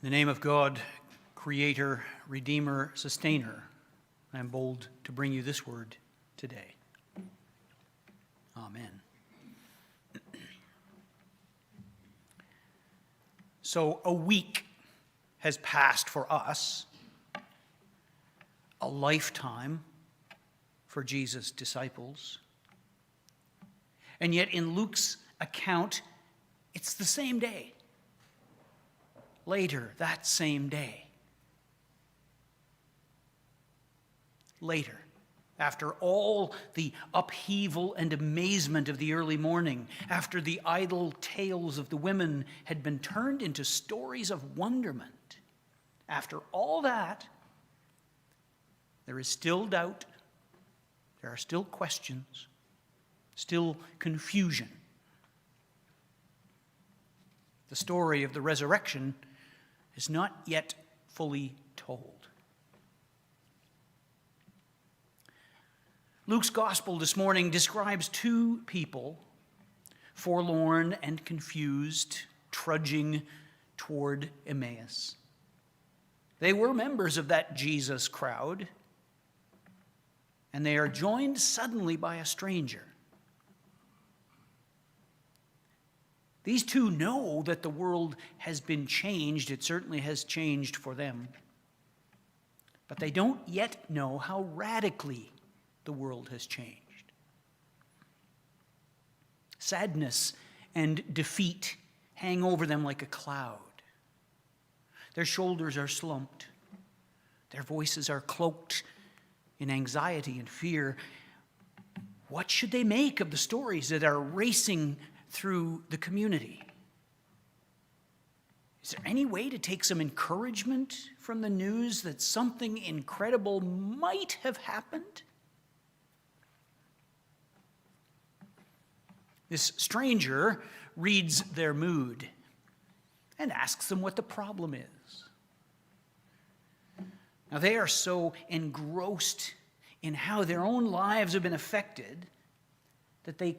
In the name of God, Creator, Redeemer, Sustainer, I am bold to bring you this word today. Amen. So a week has passed for us, a lifetime for Jesus' disciples. And yet in Luke's account, it's the same day. Later, that same day. Later, after all the upheaval and amazement of the early morning, after the idle tales of the women had been turned into stories of wonderment, after all that, there is still doubt, there are still questions, still confusion. The story of the resurrection is not yet fully told. Luke's gospel this morning describes two people, forlorn and confused, trudging toward Emmaus. They were members of that Jesus crowd, and they are joined suddenly by a stranger. These two know that the world has been changed. It certainly has changed for them. But they don't yet know how radically the world has changed. Sadness and defeat hang over them like a cloud. Their shoulders are slumped. Their voices are cloaked in anxiety and fear. What should they make of the stories that are racing through the community? Is there any way to take some encouragement from the news that something incredible might have happened? This stranger reads their mood and asks them what the problem is. Now, they are so engrossed in how their own lives have been affected that they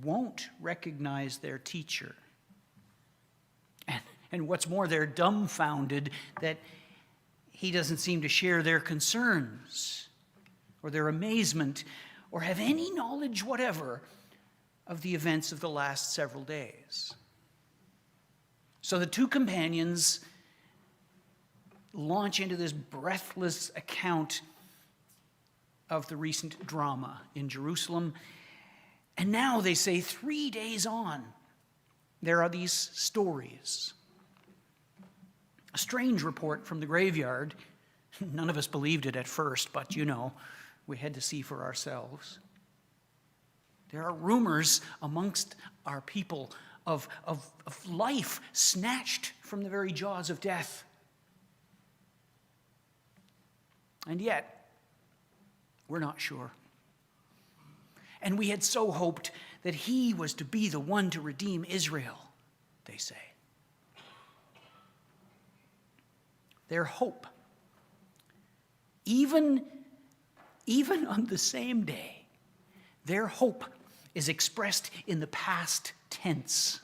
won't recognize their teacher. And what's more, they're dumbfounded that he doesn't seem to share their concerns or their amazement or have any knowledge whatever of the events of the last several days. So the two companions launch into this breathless account of the recent drama in Jerusalem. And now they say 3 days on, there are these stories. A strange report from the graveyard. None of us believed it at first, but we had to see for ourselves. There are rumors amongst our people of life snatched from the very jaws of death. And yet, we're not sure. And we had so hoped that he was to be the one to redeem Israel, they say. Their hope, even on the same day, their hope is expressed in the past tense.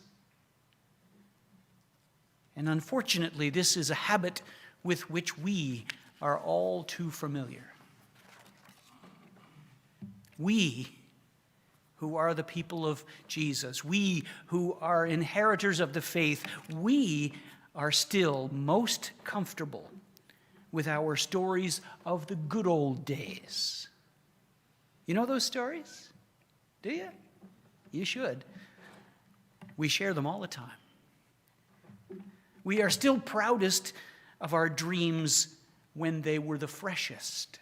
And unfortunately, this is a habit with which we are all too familiar. We who are the people of Jesus, we who are inheritors of the faith, we are still most comfortable with our stories of the good old days. You know those stories? Do you? You should. We share them all the time. We are still proudest of our dreams when they were the freshest.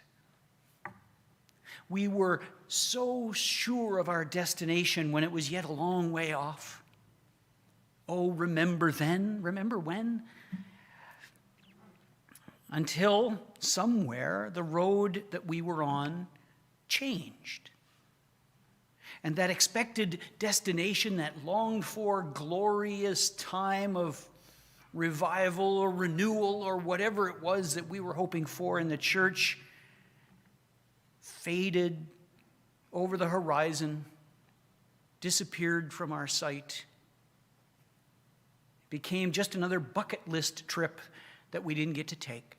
We were so sure of our destination when it was yet a long way off. Oh, remember then? Remember when? Until somewhere the road that we were on changed. And that expected destination, that longed for glorious time of revival or renewal or whatever it was that we were hoping for in the church, faded over the horizon, disappeared from our sight. became just another bucket list trip that we didn't get to take.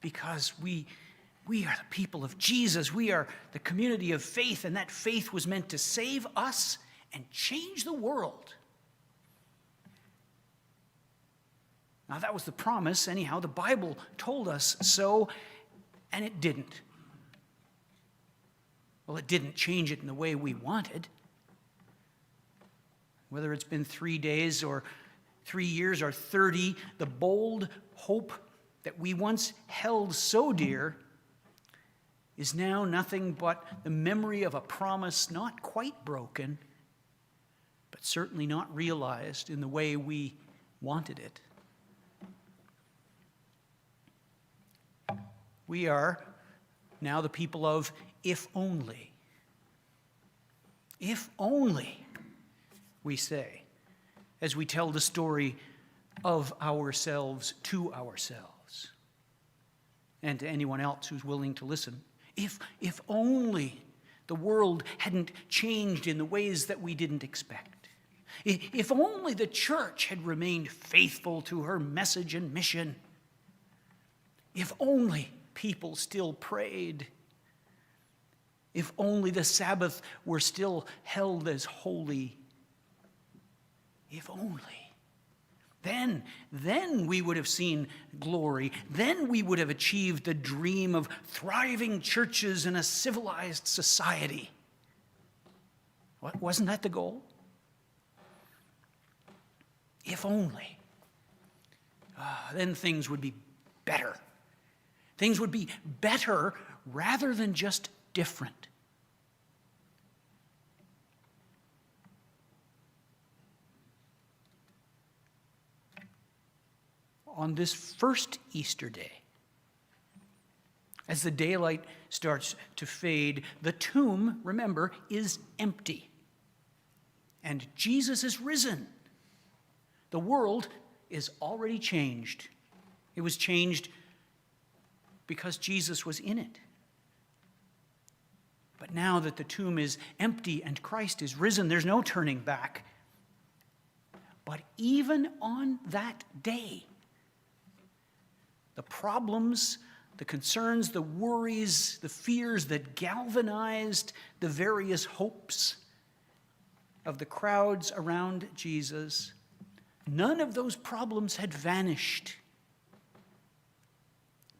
Because we are the people of Jesus. We are the community of faith, and that faith was meant to save us and change the world. Now, that was the promise. Anyhow, the Bible told us so, and it didn't. Well, it didn't change it in the way we wanted. Whether it's been 3 days or 3 years or 30, the bold hope that we once held so dear is now nothing but the memory of a promise not quite broken, but certainly not realized in the way we wanted it. We are now the people of if only. If only, we say, as we tell the story of ourselves to ourselves and to anyone else who's willing to listen. If only the world hadn't changed in the ways that we didn't expect. If only the church had remained faithful to her message and mission. If only people still prayed. If only the Sabbath were still held as holy. If only. Then we would have seen glory. Then we would have achieved the dream of thriving churches in a civilized society. Wasn't that the goal? If only. Then things would be better. Things would be better rather than just different. On this first Easter day, as the daylight starts to fade, the tomb, remember, is empty. And Jesus is risen. The world is already changed. It was changed because Jesus was in it. But now that the tomb is empty and Christ is risen, there's no turning back. But even on that day, the problems, the concerns, the worries, the fears that galvanized the various hopes of the crowds around Jesus, none of those problems had vanished.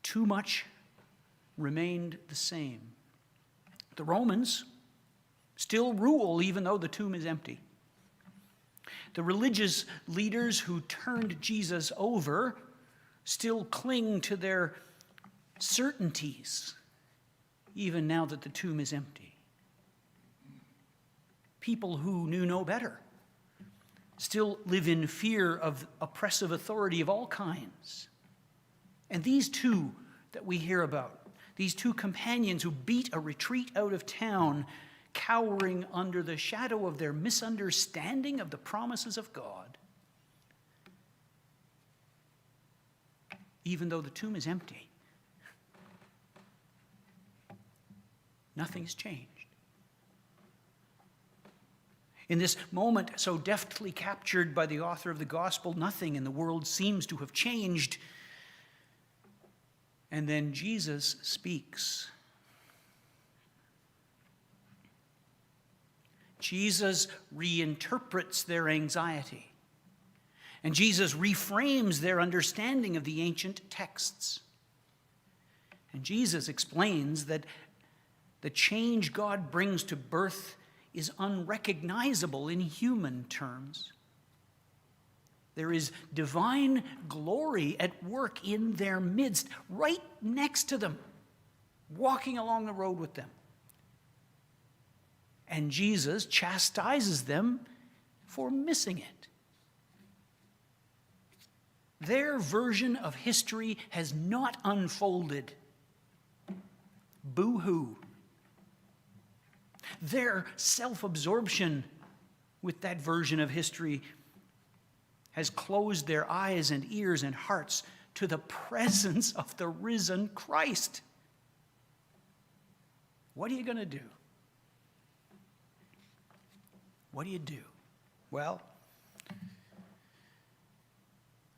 Too much remained the same. The Romans still rule even though the tomb is empty. The religious leaders who turned Jesus over still cling to their certainties, even now that the tomb is empty. People who knew no better still live in fear of oppressive authority of all kinds. And these two that we hear about, these two companions who beat a retreat out of town, cowering under the shadow of their misunderstanding of the promises of God, even though the tomb is empty, nothing's changed. In this moment so deftly captured by the author of the gospel, nothing in the world seems to have changed. And then Jesus speaks. Jesus reinterprets their anxiety. And Jesus reframes their understanding of the ancient texts. And Jesus explains that the change God brings to birth is unrecognizable in human terms. There is divine glory at work in their midst, right next to them, walking along the road with them. And Jesus chastises them for missing it. Their version of history has not unfolded. Boo-hoo. Their self-absorption with that version of history has closed their eyes and ears and hearts to the presence of the risen Christ. What are you going to do? What do you do? Well,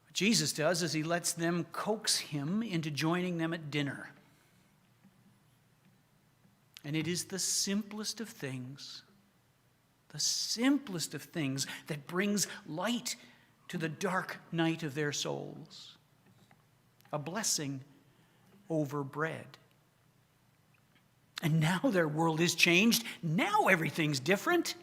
what Jesus does is he lets them coax him into joining them at dinner. And it is the simplest of things that brings light to the dark night of their souls. A blessing over bread. And now their world is changed. Now everything's different.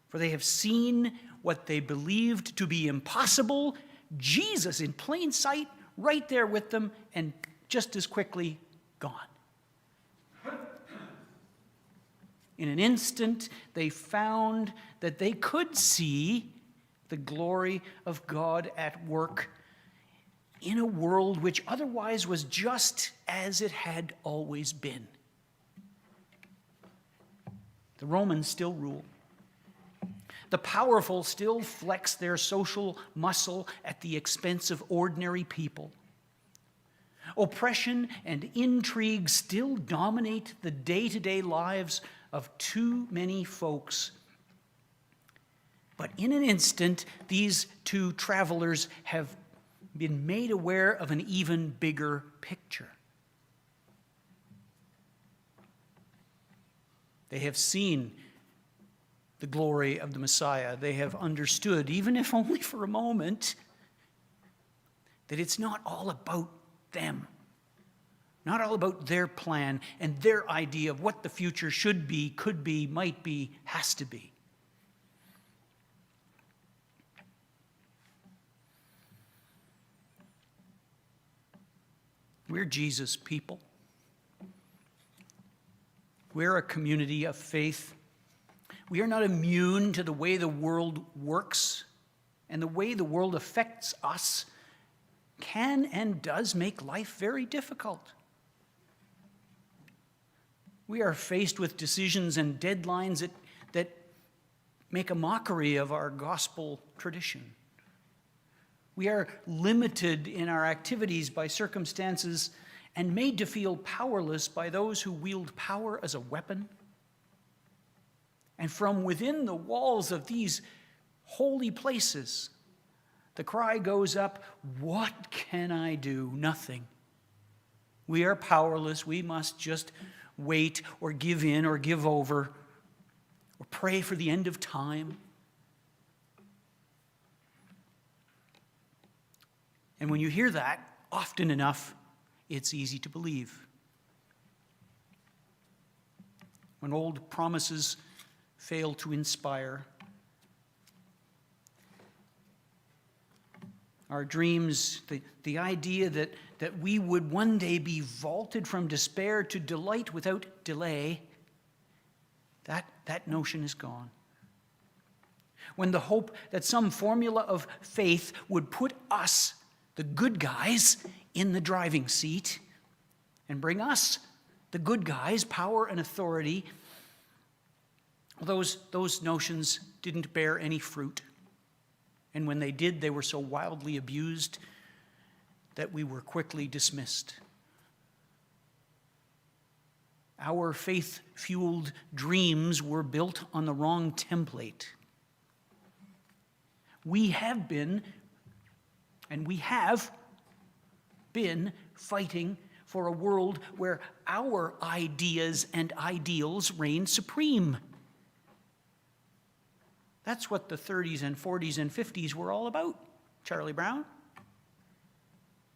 For they have seen what they believed to be impossible, Jesus in plain sight, right there with them, and just as quickly gone. In an instant, they found that they could see the glory of God at work in a world which otherwise was just as it had always been. The Romans still rule. The powerful still flex their social muscle at the expense of ordinary people. Oppression and intrigue still dominate the day-to-day lives of too many folks. But in an instant, these two travelers have been made aware of an even bigger picture. They have seen the glory of the Messiah. They have understood, even if only for a moment, that it's not all about them. Not all about their plan and their idea of what the future should be, could be, might be, has to be. We're Jesus' people. We're a community of faith. We are not immune to the way the world works, and the way the world affects us can and does make life very difficult. We are faced with decisions and deadlines that make a mockery of our gospel tradition. We are limited in our activities by circumstances and made to feel powerless by those who wield power as a weapon. And from within the walls of these holy places, the cry goes up, "What can I do?" Nothing. We are powerless. We must just wait or give in or give over or pray for the end of time. And when you hear that often enough, it's easy to believe. When old promises fail to inspire, our dreams, the idea that we would one day be vaulted from despair to delight without delay, that notion is gone. When the hope that some formula of faith would put us, the good guys, in the driving seat and bring us, the good guys, power and authority, those notions didn't bear any fruit. And when they did, they were so wildly abused that we were quickly dismissed. Our faith-fueled dreams were built on the wrong template. We have been fighting for a world where our ideas and ideals reign supreme. That's what the 30s and 40s and 50s were all about, Charlie Brown.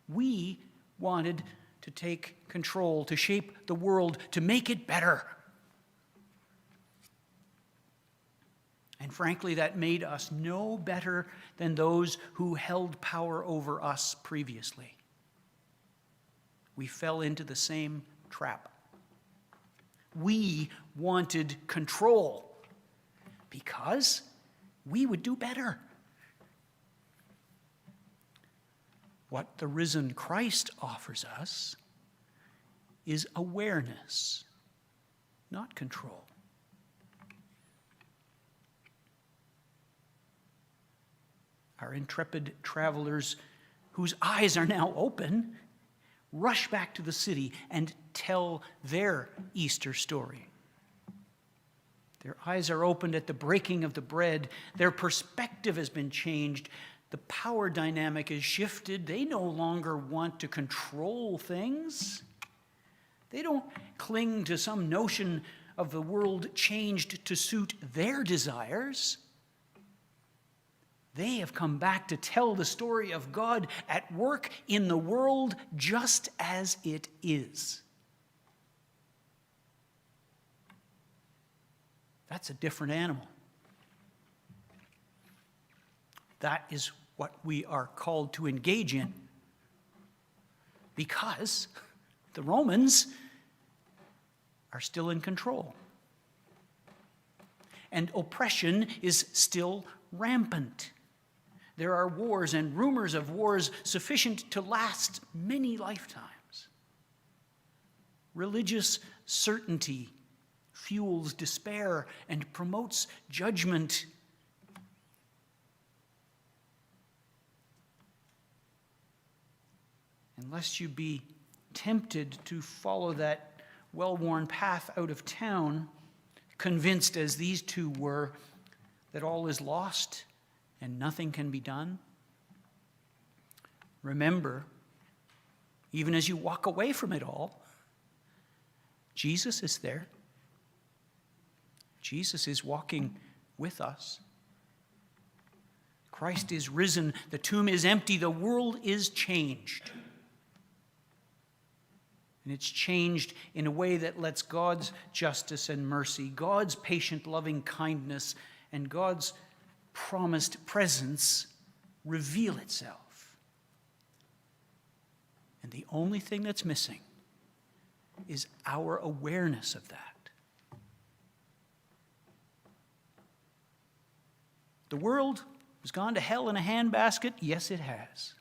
We wanted to take control, to shape the world, to make it better. And frankly, that made us no better than those who held power over us previously. We fell into the same trap. We wanted control because we would do better. What the risen Christ offers us is awareness, not control. Our intrepid travelers, whose eyes are now open, rush back to the city and tell their Easter story. Their eyes are opened at the breaking of the bread. Their perspective has been changed. The power dynamic is shifted. They no longer want to control things. They don't cling to some notion of the world changed to suit their desires. They have come back to tell the story of God at work in the world just as it is. That's a different animal. That is what we are called to engage in. Because the Romans are still in control. And oppression is still rampant. There are wars and rumors of wars sufficient to last many lifetimes. Religious certainty fuels despair and promotes judgment. Unless you be tempted to follow that well-worn path out of town, convinced as these two were that all is lost and nothing can be done, remember, even as you walk away from it all, Jesus is there. Jesus is walking with us. Christ is risen. The tomb is empty. The world is changed. And it's changed in a way that lets God's justice and mercy, God's patient loving kindness, and God's promised presence reveal itself. And the only thing that's missing is our awareness of that. The world has gone to hell in a handbasket. Yes, it has.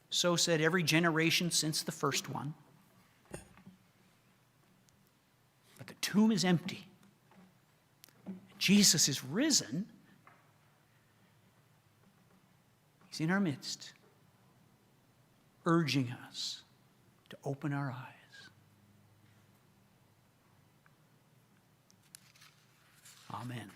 So said every generation since the first one. But the tomb is empty. Jesus is risen. He's in our midst, urging us to open our eyes. Amen.